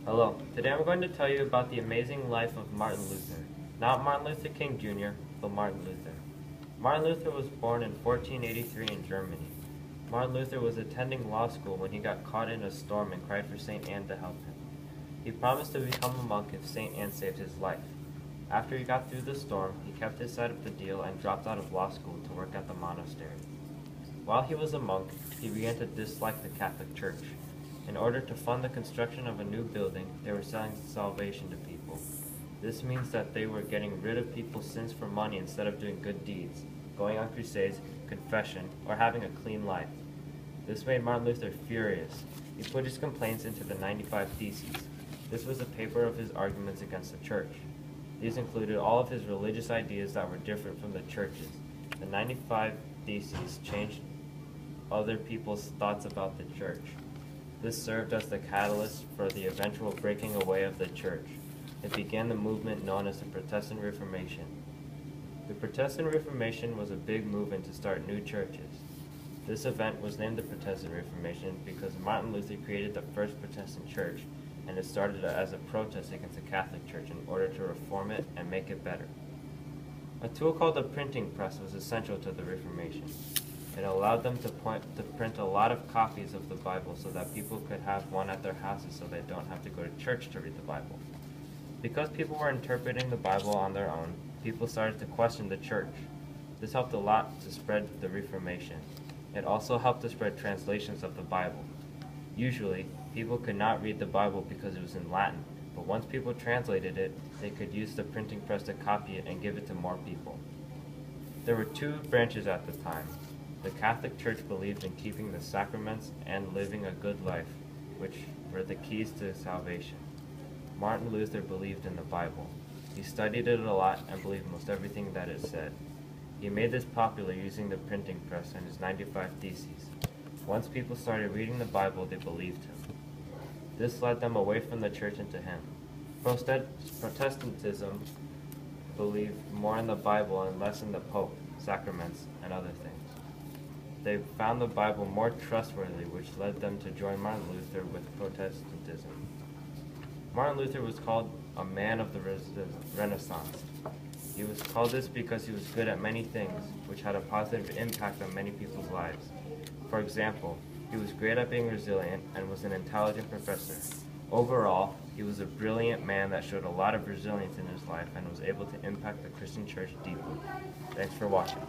Hello, today I'm going to tell you about the amazing life of Martin Luther. Not Martin Luther King Jr., but Martin Luther. Martin Luther was born in 1483 in Germany. Martin Luther was attending law school when he got caught in a storm and cried for St. Anne to help him. He promised to become a monk if St. Anne saved his life. After he got through the storm, he kept his side of the deal and dropped out of law school to work at the monastery. While he was a monk, he began to dislike the Catholic Church. In order to fund the construction of a new building, they were selling salvation to people. This means that they were getting rid of people's sins for money instead of doing good deeds, going on crusades, confession, or having a clean life. This made Martin Luther furious. He put his complaints into the 95 Theses. This was a paper of his arguments against the church. These included all of his religious ideas that were different from the church's. The 95 Theses changed other people's thoughts about the church. This served as the catalyst for the eventual breaking away of the church. It began the movement known as the Protestant Reformation. The Protestant Reformation was a big movement to start new churches. This event was named the Protestant Reformation because Martin Luther created the first Protestant church, and it started as a protest against the Catholic Church in order to reform it and make it better. A tool called the printing press was essential to the Reformation. It allowed them to print a lot of copies of the Bible so that people could have one at their houses so they don't have to go to church to read the Bible. Because people were interpreting the Bible on their own, people started to question the church. This helped a lot to spread the Reformation. It also helped to spread translations of the Bible. Usually, people could not read the Bible because it was in Latin, but once people translated it, they could use the printing press to copy it and give it to more people. There were two branches at the time. The Catholic Church believed in keeping the sacraments and living a good life, which were the keys to salvation. Martin Luther believed in the Bible. He studied it a lot and believed most everything that it said. He made this popular using the printing press and his 95 Theses. Once people started reading the Bible, they believed him. This led them away from the church and to him. Protestantism believed more in the Bible and less in the Pope, sacraments, and other things. They found the Bible more trustworthy, which led them to join Martin Luther with Protestantism. Martin Luther was called a man of the Renaissance. He was called this because he was good at many things, which had a positive impact on many people's lives. For example, he was great at being resilient and was an intelligent professor. Overall, he was a brilliant man that showed a lot of resilience in his life and was able to impact the Christian church deeply. Thanks for watching.